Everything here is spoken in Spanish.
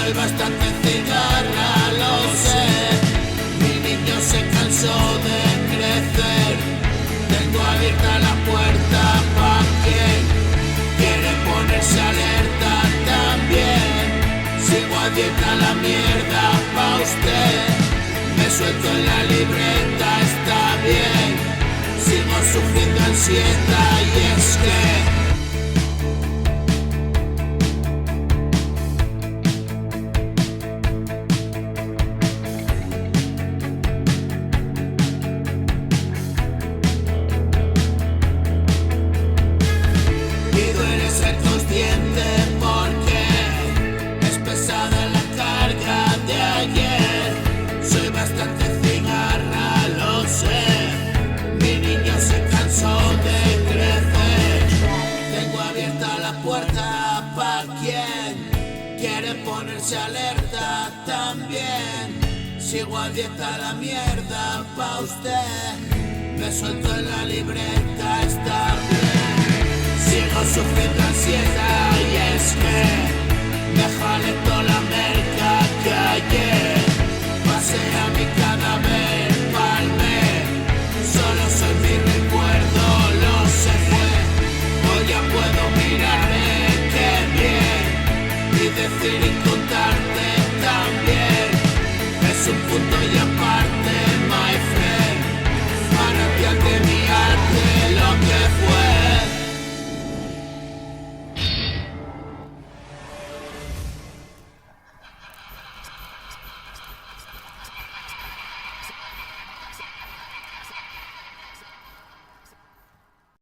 Soy bastante cigarra, lo sé. Mi niño se cansó de crecer. Tengo abierta la puerta pa' quien quiere ponerse alerta también. Sigo abierta la mierda pa' usted. Me suelto en la libreta, está bien. Sigo sufriendo ansiedad y es que pa' quien quiere ponerse alerta también. Sigo a dieta la mierda pa' usted. Me suelto en la libreta, está bien. Sigo sufriendo ansiedad y es que me jale toda la merca que ayer pasé a mi cadáver, palmé. Solo soy mi recuerdo, lo sé fue. Hoy ya puedo mirarme y decir y contarte también. Es un punto y aparte, my friend, manantial de